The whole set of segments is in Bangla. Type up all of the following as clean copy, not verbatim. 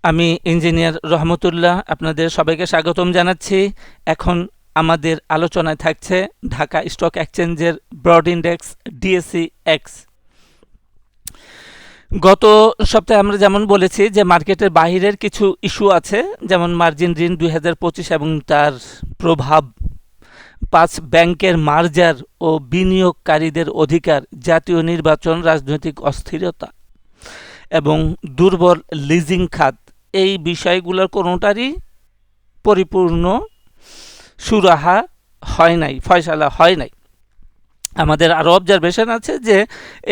আমি ইঞ্জিনিয়ার রহমতুল্লাহ আপনাদের সবাইকে স্বাগতম জানাচ্ছি। এখন আমাদের আলোচনায় থাকছে ঢাকা স্টক এক্সচেঞ্জের ব্রড ইন্ডেক্স ডিএসসি এক্স। গত সপ্তাহে আমরা যেমন বলেছি যে মার্কেটের বাহিরের কিছু ইস্যু আছে, যেমন মার্জিন ঋণ 2025 এবং তার প্রভাব, 5 ব্যাংকের মার্জার ও বিনিয়োগকারীদের অধিকার, জাতীয় নির্বাচন, রাজনৈতিক অস্থিরতা এবং দুর্বল লিজিং খাত। এই বিষয়গুলোর কোনোটারই পরিপূর্ণ সুরাহা হয় নাই, ফয়সালা হয় নাই। আমাদের আরও অবজারভেশন আছে যে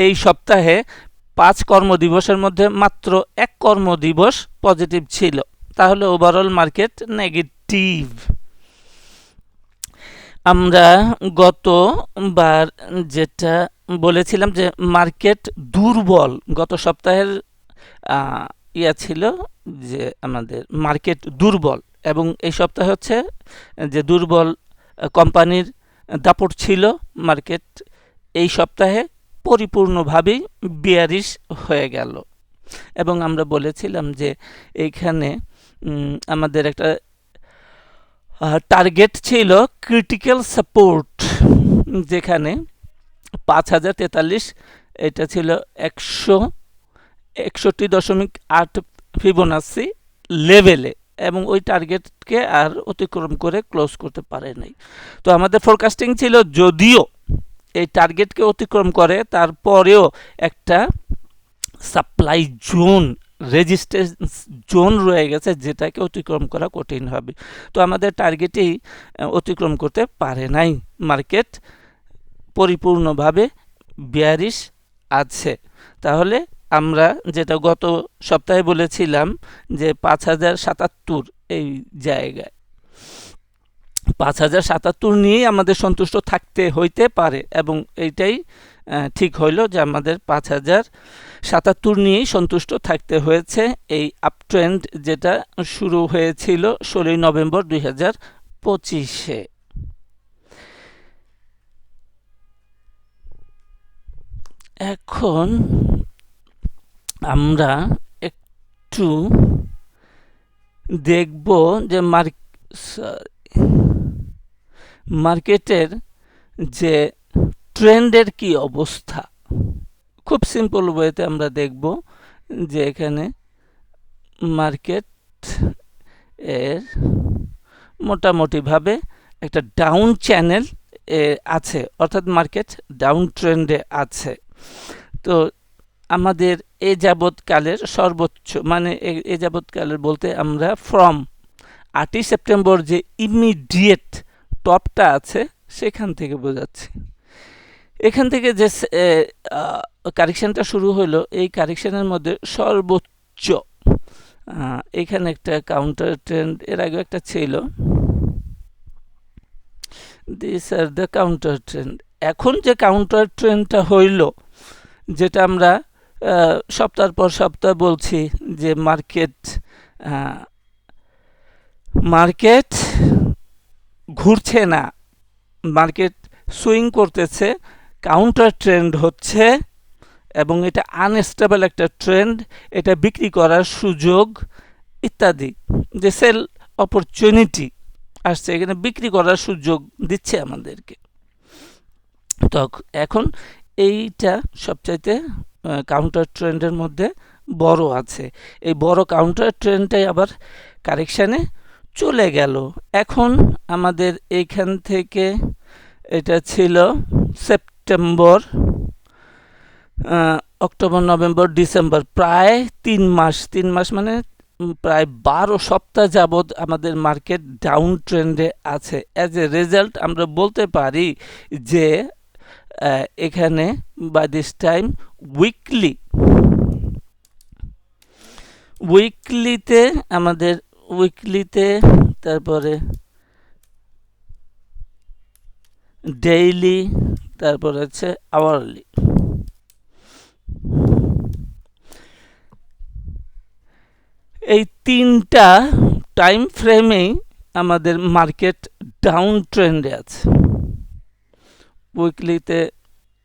এই সপ্তাহে 5 কর্মদিবসের মধ্যে মাত্র 1 কর্মদিবস পজিটিভ ছিল, তাহলে ওভারঅল মার্কেট নেগেটিভ। আমরা গতবার যেটা বলেছিলাম যে মার্কেট দুর্বল, গত সপ্তাহের ছিল যে আমাদের মার্কেট দুর্বল, এবং এই সপ্তাহে হচ্ছে যে দুর্বল কোম্পানির দাপট ছিল। মার্কেট এই সপ্তাহে পরিপূর্ণভাবেই বিয়ারিশ হয়ে গেল, এবং আমরা বলেছিলাম যে এইখানে আমাদের একটা টার্গেট ছিল ক্রিটিক্যাল সাপোর্ট, যেখানে 5043, এটা ছিল 161.8 ফিবোনাসি লেভেলে, এবং ওই টার্গেটকে আর অতিক্রম করে ক্লোজ করতে পারে নাই। তো আমাদের ফোরকাস্টিং ছিল যদিও এই টার্গেটকে অতিক্রম করে, তারপরেও একটা সাপ্লাই জোন, রেজিস্ট্যান্স জোন রয়ে গেছে, যেটাকে অতিক্রম করা কঠিন হবে। তো আমাদের টার্গেটেই অতিক্রম করতে পারে নাই, মার্কেট পরিপূর্ণভাবে বিয়ারিশ আছে। তাহলে আমরা যেটা গত সপ্তাহে বলেছিলাম যে 5077 এই জায়গায়, 5077 নিয়েই আমাদের সন্তুষ্ট থাকতে হইতে পারে, এবং এইটাই ঠিক হইল যে আমাদের 5077 নিয়েই সন্তুষ্ট থাকতে হয়েছে। এই আপট্রেন্ড যেটা শুরু হয়েছিল 16 নভেম্বর 2025-এ। এখন আমরা একটু দেখব যে মার্কেটের যে ট্রেন্ডের কি অবস্থা। খুব সিম্পল ওয়েতে আমরা দেখব যে এখানে মার্কেট এর মোটামুটিভাবে একটা ডাউন চ্যানেল আছে, অর্থাৎ মার্কেট ডাউন ট্রেন্ডে আছে। তো আমাদের এ যাবৎকালের সর্বোচ্চ, মানে এ যাবৎকালের বলতে আমরা ফ্রম 8ই সেপ্টেম্বর যে ইমিডিয়েট টপটা আছে সেখান থেকে বোঝাচ্ছি। এখান থেকে যে কারেকশনটা শুরু হলো, এই কারেকশনের মধ্যে সর্বোচ্চ এখানে একটা কাউন্টার ট্রেন্ড এর আগে একটা ছিল, this are the counter trend. এখন যে কাউন্টার ট্রেন্ডটা হইল, যেটা আমরা সপ্তাহ পর সপ্তাহ বলছি যে মার্কেট ঘুরছে না, মার্কেট সুইং করতেছে, কাউন্টার ট্রেন্ড হচ্ছে, এবং এটা আনস্টেবল একটা ট্রেন্ড, এটা বিক্রি করার সুযোগ ইত্যাদি, যে সেল অপরচুনিটি আসছে, এখানে বিক্রি করার সুযোগ দিচ্ছে আমাদেরকে। তো এখন এইটা সবচাইতে কাউন্টার ট্রেন্ডের মধ্যে বড় আছে। এই বড় কাউন্টার ট্রেন্ডটাই আবার কারেকশানে চলে গেল। এখন আমাদের এইখান থেকে, এটা ছিল সেপ্টেম্বর, অক্টোবর, নভেম্বর, ডিসেম্বর, প্রায় 3 মাস মানে প্রায় 12 সপ্তাহ যাবৎ আমাদের মার্কেট ডাউন ট্রেন্ডে আছে। অ্যাজ এ রেজাল্ট আমরা বলতে পারি যে এখানে বাই দিস টাইম উইকলিতে আমাদের তারপরে ডেইলি, তারপর হচ্ছে আওয়ারলি, এই 3টা টাইম ফ্রেমেই আমাদের মার্কেট ডাউন ট্রেন্ডে আছে। উইকলিতে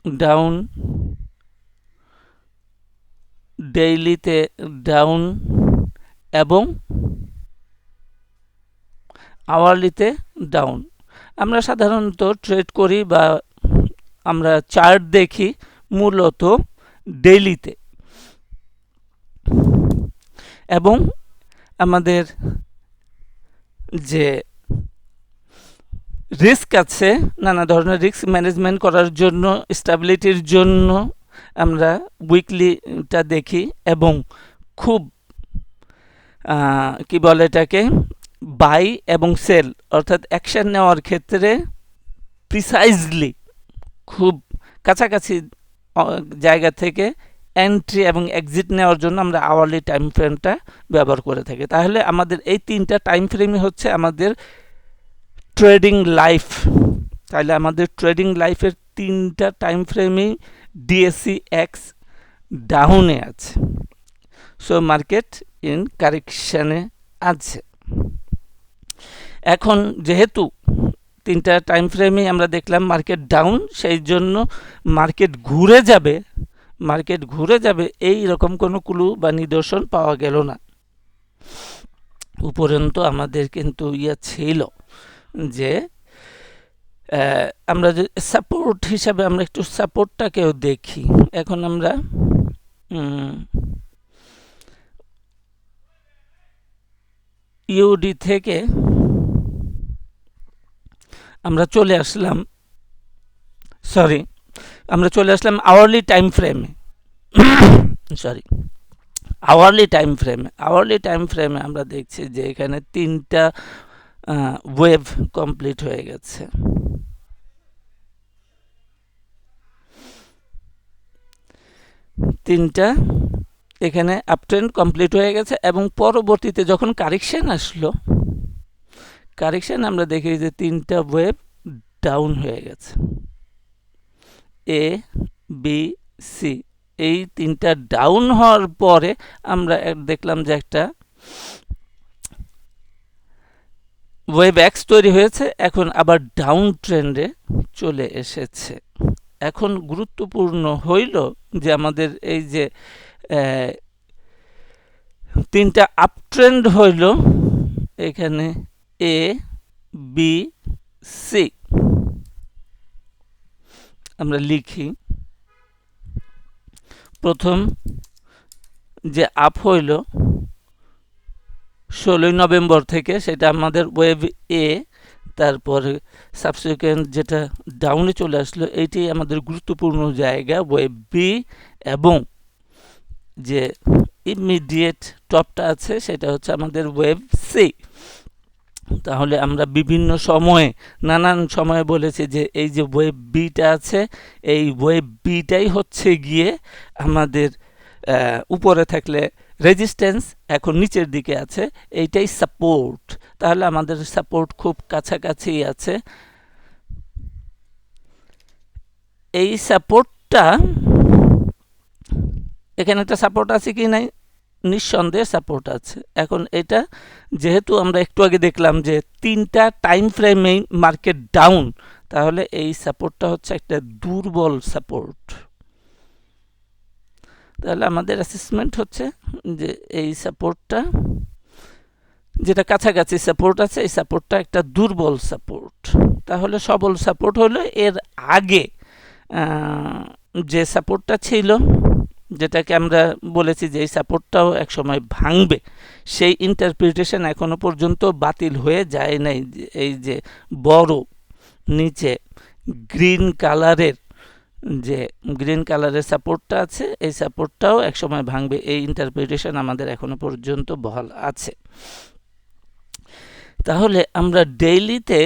ডাউন, ডেইলিতে ডাউন, এবং আওয়ারলিতে ডাউন। আমরা সাধারণত ট্রেড করি বা আমরা চার্ট দেখি মূলত ডেইলিতে, এবং আমাদের যে রিস্ক আছে, নানা ধরনের রিস্ক ম্যানেজমেন্ট করার জন্য, স্টেবিলিটির জন্য আমরা উইকলিটা দেখি, এবং খুব কি বলে এটাকে, বাই এবং সেল অর্থাৎ অ্যাকশন নেওয়ার ক্ষেত্রে প্রিসাইজলি খুব কাছাকাছি জায়গা থেকে এন্ট্রি এবং এক্সিট নেওয়ার জন্য আমরা আওয়ারলি টাইম ফ্রেমটা ব্যবহার করে থাকি। তাহলে আমাদের এই তিনটা টাইম ফ্রেমই হচ্ছে আমাদের ট্রেডিং লাইফ। তাহলে আমাদের ট্রেডিং লাইফের তিনটা টাইম ফ্রেমই ডিএসসি এক্স ডাউনে আছে, সো মার্কেট ইন কারেকশানে আছে। এখন যেহেতু তিনটা টাইম ফ্রেমে আমরা দেখলাম মার্কেট ডাউন, সেই জন্য মার্কেট ঘুরে যাবে এই রকম কোনো ক্লু বা নিদর্শন পাওয়া গেল না। উপরন্ত আমাদের কিন্তু ছিল যে আমরা যে সাপোর্ট হিসাবে আমরা একটু সাপোর্টটাকেও দেখি। এখন আমরা ইউডি থেকে আমরা চলে আসলাম আওয়ারলি টাইম ফ্রেমে। আওয়ারলি টাইম ফ্রেমে আমরা দেখছি যে এখানে তিনটা ওয়েভ কমপ্লিট হয়ে গেছে। তিনটা এখানে আপট্রেন্ড কমপ্লিট হয়ে গেছে, এবং পরবর্তীতে যখন কারেকশন আসলো, আমরা দেখি যে তিনটা ওয়েভ ডাউন হয়ে গেছে, এ বি সি। এই তিনটা ডাউন হওয়ার পরে আমরা দেখলাম যে একটা ওয়েভ এক্স তৈরি হয়েছে, এখন আবার ডাউন ট্রেন্ডে চলে এসেছে। এখন গুরুত্বপূর্ণ হইল যে আমাদের এই যে তিনটা আপ ট্রেন্ড হইল, এখানে এ বি সি আমরা লিখি। প্রথম যে আপ হইল 16 নভেম্বর থেকে, সেটা আমাদের ওয়েভ এ। তারপরে সাবসিকুয়েন্ট যেটা ডাউনে চলে আসলো, এইটি আমাদের গুরুত্বপূর্ণ জায়গা ওয়েভ বি, এবং যে ইমিডিয়েট টপটা আছে সেটা হচ্ছে আমাদের ওয়েভ সি। তাহলে আমরা বিভিন্ন সময়ে, নানান সময়ে বলেছি যে এই যে ওয়েভ বিটা আছে, এই ওয়েভ বিটাই হচ্ছে গিয়ে আমাদের উপরে থাকলে রেজিস্ট্যান্স, এখন নিচের দিকে আছে, এইটাই সাপোর্ট। তাহলে আমাদের সাপোর্ট খুব কাছাকাছি আছে। এই সাপোর্টটা, এখানে একটা সাপোর্ট আছে কি নাই, নিঃসন্দেহে সাপোর্ট আছে। এখন এটা যেহেতু আমরা একটু আগে দেখলাম যে তিনটা টাইম ফ্রেমেই মার্কেট ডাউন, তাহলে এই সাপোর্টটা হচ্ছে একটা দুর্বল সাপোর্ট। তাহলে আমাদের অ্যাসেসমেন্ট হচ্ছে যে এই সাপোর্টটা, যেটা কাছাকাছি সাপোর্ট আছে, এই সাপোর্টটা একটা দুর্বল সাপোর্ট। তাহলে সবল সাপোর্ট হলো এর আগে যে সাপোর্টটা ছিল, যেটাকে আমরা বলেছি যে এই সাপোর্টটাও একসময় ভাঙবে, সেই ইন্টারপ্রিটেশন এখনো পর্যন্ত বাতিল হয়ে যায় নাই। এই যে বড় নিচে গ্রিন কালারের সাপোর্টটা আছে, এই সাপোর্টটাও একসময় ভাঙবে, এই ইন্টারপ্রিটেশন আমাদের এখনো পর্যন্ত বহাল আছে। তাহলে আমরা ডেইলিতে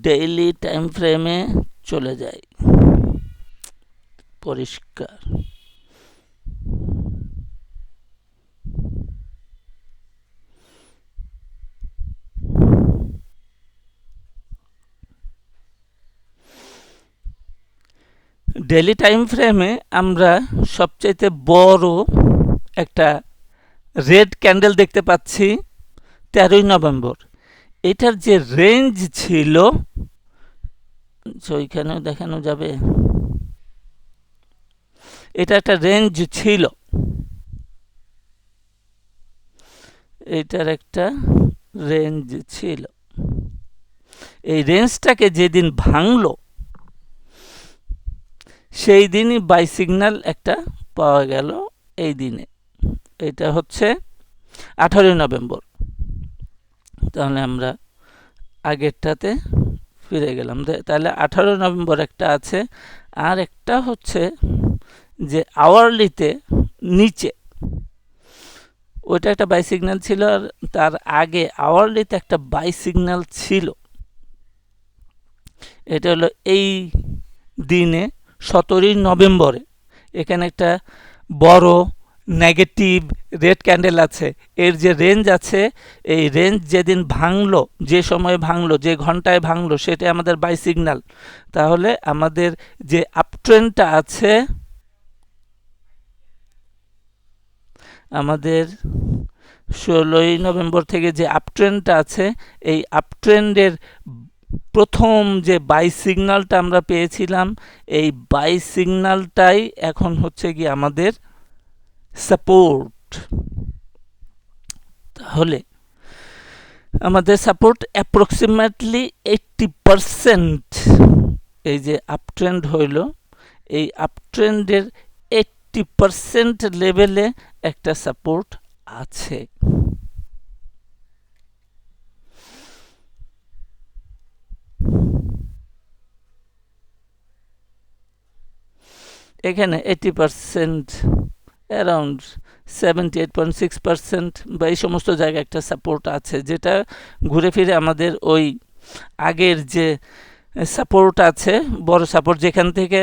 ডেইলি টাইম ফ্রেমে চলে যাই। পরিষ্কার ডেইলি টাইম ফ্রেমে আমরা সবচাইতে বড় একটা রেড ক্যান্ডেল দেখতে পাচ্ছি 13ই নভেম্বর। এটার যে রেঞ্জ ছিল ওইখানেও দেখানো যাবে, এটা একটা রেঞ্জ ছিল, এটার একটা রেঞ্জ ছিল। এই রেঞ্জটাকে যেদিন ভাঙলো সেই দিনই বাই সিগন্যাল একটা পাওয়া গেল এই দিনে। এটা হচ্ছে 18 নভেম্বর। তাহলে আমরা আগেরটাতে ফিরে গেলাম। তাহলে 18 নভেম্বর একটা আছে, আর একটা হচ্ছে যে আওয়ারলিতে নিচে, ওইটা একটা বাই সিগন্যাল ছিল, আর তার আগে আওয়ারলিতে একটা বাই সিগন্যাল ছিল। এটা হলো এই দিনে 17 নভেম্বরে এখানে একটা বড় নেগেটিভ রেড ক্যান্ডেল আছে। এর যে রেঞ্জ আছে, এই রেঞ্জ যেদিন ভাঙলো, যে সময়ে ভাঙলো, যে ঘন্টায় ভাঙলো, সেটা আমাদের বাই সিগন্যাল। তাহলে আমাদের যে আপট্রেন্ডটা আছে, আমাদের 16 নভেম্বর থেকে যে আপট্রেন্ডটা আছে, এই আপট্রেন্ডের প্রথম যে বাই সিগন্যালটা আমরা পেয়েছিলাম, এই বাই সিগন্যালটাই এখন হচ্ছে কি আমাদের সাপোর্ট। তাহলে আমাদের সাপোর্ট অ্যাপ্রক্সিমেটলি 80%। এই যে আপট্রেন্ড হইল, এই আপট্রেন্ডের 80% লেভেলে একটা সাপোর্ট আছে। এখানে 80%, অ্যারাউন্ড 78.6% বা এই সমস্ত জায়গায় একটা সাপোর্ট আছে, যেটা ঘুরে ফিরে আমাদের ওই আগের যে সাপোর্ট আছে, বড় সাপোর্ট, যেখান থেকে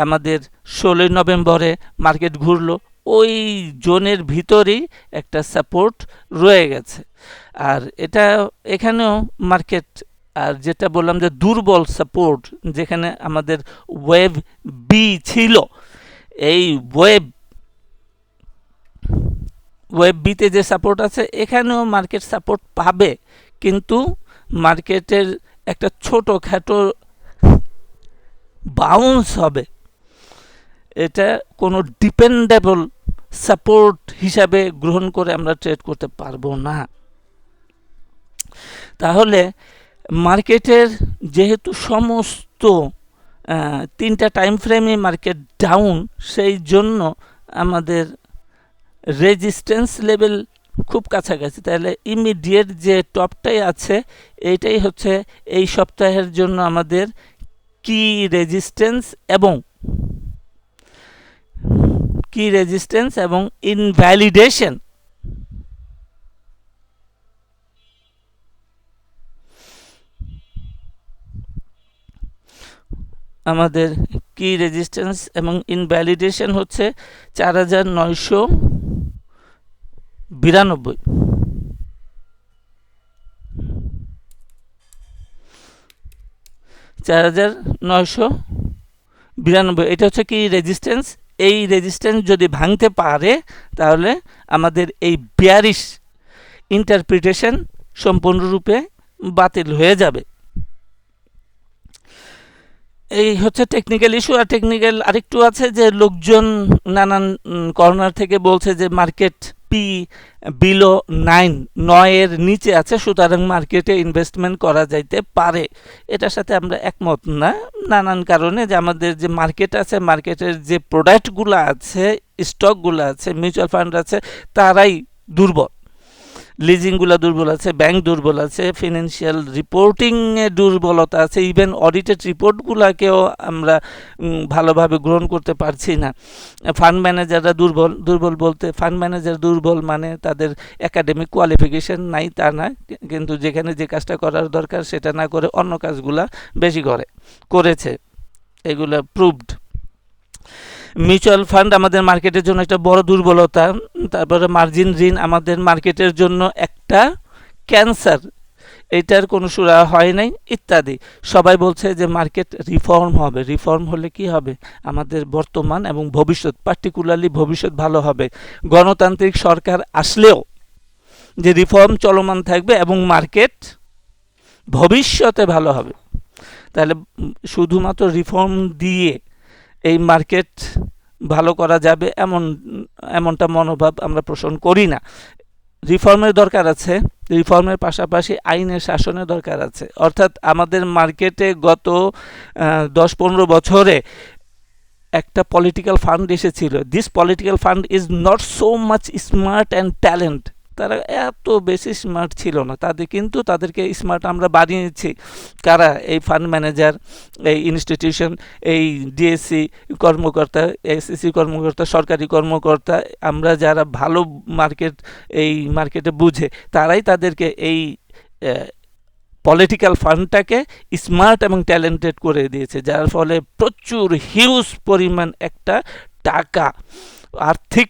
আমাদের 16 নভেম্বরে মার্কেট ঘুরলো, ওই জোনের ভিতরেই একটা সাপোর্ট রয়ে গেছে। আর এটা এখানেও মার্কেট, আর যেটা বললাম যে দুর্বল সাপোর্ট, যেখানে আমাদের ওয়েভ বি ছিল, এই ওয়েভ বিতে যে সাপোর্ট আছে, এখানেও মার্কেট সাপোর্ট পাবে, কিন্তু মার্কেটের একটা ছোটোখাটো বাউন্স হবে। এটা কোনো ডিপেন্ডেবল সাপোর্ট হিসাবে গ্রহণ করে আমরা ট্রেড করতে পারবো না। তাহলে মার্কেটের যেহেতু সমস্ত 3টা টাইম ফ্রেমে মার্কেট ডাউন, সেই জন্য আমাদের রেজিস্ট্যান্স লেভেল খুব কাছাকাছি। তাহলে ইমিডিয়েট যে টপটাই আছে, এইটাই হচ্ছে এই সপ্তাহের জন্য আমাদের কি রেজিস্ট্যান্স এবং ইনভ্যালিডেশন। আমাদের কি রেজিস্ট্যান্স এবং ইনভ্যালিডেশন হচ্ছে 4992। 4992, এটা হচ্ছে কি রেজিস্ট্যান্স। এই রেজিস্ট্যান্স যদি ভাঙতে পারে, তাহলে আমাদের এই বিয়ারিশ ইন্টারপ্রিটেশন সম্পূর্ণরূপে বাতিল হয়ে যাবে। এই হচ্ছে টেকনিক্যাল ইস্যু। আর টেকনিক্যাল আরেকটু আছে, যে লোকজন নানান কর্নার থেকে বলছে যে মার্কেট পি বিলো 9 এর নিচে আছে, সুতরাং মার্কেটে ইনভেস্টমেন্ট করা যাইতে পারে। এটার সাথে আমরা একমত না, নানান কারণে। যে আমাদের যে মার্কেট আছে, মার্কেটের যে প্রোডাক্টগুলো আছে, স্টকগুলো আছে, মিউচুয়াল ফান্ড আছে, তারাই দুর্বল। লিজিংগুলো দুর্বল আছে, ব্যাংক দুর্বল আছে, ফিনান্সিয়াল রিপোর্টিংয়ে দুর্বলতা আছে, ইভেন অডিটেড রিপোর্টগুলোকেও আমরা ভালোভাবে গ্রহণ করতে পারছি না। ফান্ড ম্যানেজাররা দুর্বল বলতে, ফান্ড ম্যানেজার দুর্বল মানে তাদের একাডেমিক কোয়ালিফিকেশন নাই তা না, কিন্তু যেখানে যে কাজটা করার দরকার সেটা না করে অন্য কাজগুলা বেশি করেছে, এগুলো প্রুভড। মিউচুয়াল ফান্ড আমাদের মার্কেটের জন্য একটা বড় দুর্বলতা। তারপরে মার্জিন ঋণ আমাদের মার্কেটের জন্য একটা ক্যান্সার, এটার কোনো সুরা হয় নাই ইত্যাদি। সবাই বলছে যে মার্কেট রিফর্ম হবে। রিফর্ম হলে কি হবে? আমাদের বর্তমান এবং ভবিষ্যৎ, পার্টিকুলারলি ভবিষ্যৎ ভালো হবে। গণতান্ত্রিক সরকার আসলেও যে রিফর্ম চলমান থাকবে এবং মার্কেট ভবিষ্যতে ভালো হবে। তাহলে শুধুমাত্র রিফর্ম দিয়ে এই মার্কেট ভালো করা যাবে এমনটা মনোভাব আমরা পোষণ করি না। রিফর্মের দরকার আছে, রিফর্মের পাশাপাশি আইনের শাসনের দরকার আছে। অর্থাৎ আমাদের মার্কেটে গত 10-15 বছরে একটা পলিটিক্যাল ফান্ড এসেছিল। This political fund is not so much smart and talent. তারা এত বেশি স্মার্ট ছিল না, তাদেরকে স্মার্ট আমরা বানিয়েছি। কারা? এই ফান্ড ম্যানেজার, এই ইনস্টিটিউশন, এই ডিএসসি কর্মকর্তা, এসএসসি কর্মকর্তা, সরকারি কর্মকর্তা, আমরা যারা ভালো মার্কেটে বুঝে, তারাই তাদেরকে এই পলিটিক্যাল ফান্ডটাকে স্মার্ট এবং ট্যালেন্টেড করে দিয়েছে, যার ফলে প্রচুর হিউজ পরিমাণ একটা টাকা আর্থিক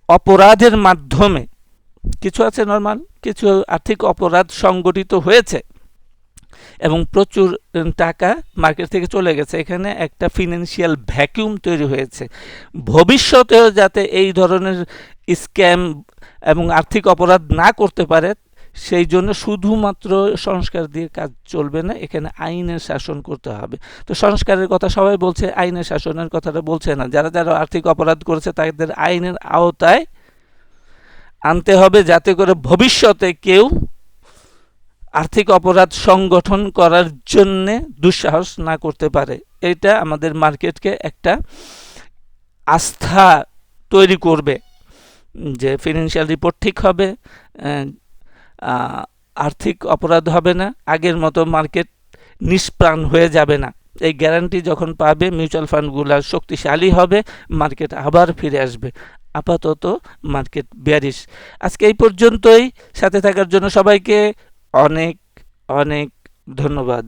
অপরাধের মাধ্যমে, কিছু আছে নর্মাল, কিছু আর্থিক অপরাধ সংগঠিত হয়েছে এবং প্রচুর টাকা মার্কেট থেকে চলে গেছে। এখানে একটা ফিনান্সিয়াল ভ্যাকুয়াম তৈরি হয়েছে। ভবিষ্যতেও যাতে এই ধরনের স্ক্যাম এবং আর্থিক অপরাধ না করতে পারে, সেই জন্য শুধুমাত্র সংস্কার দিয়ে কাজ চলবে না, এখানে আইনের শাসন করতে হবে। তো সংস্কারের কথা সবাই বলছে, আইনের শাসনের কথাটা বলছে না। যারা যারা আর্থিক অপরাধ করেছে তাদের আইনের আওতায় আনতে হবে, যাতে করে ভবিষ্যতে কেউ আর্থিক অপরাধ সংগঠন করার জন্য দুঃসাহস না করতে পারে। এটা আমাদের মার্কেটকে একটা আস্থা তৈরি করবে যে ফিনান্সিয়াল রিপোর্ট ঠিক হবে, আর্থিক অপরাধ হবে না, আগের মতো মার্কেট নিষ্প্রাণ হয়ে যাবে না। এই গ্যারান্টি যখন পাবে, মিউচুয়াল ফান্ডগুলো শক্তিশালী হবে, মার্কেট আবার ফিরে আসবে। আপাতত মার্কেট বেয়ারিশ। আজকে এই পর্যন্তই। সাথে থাকার জন্য সবাইকে অনেক অনেক ধন্যবাদ।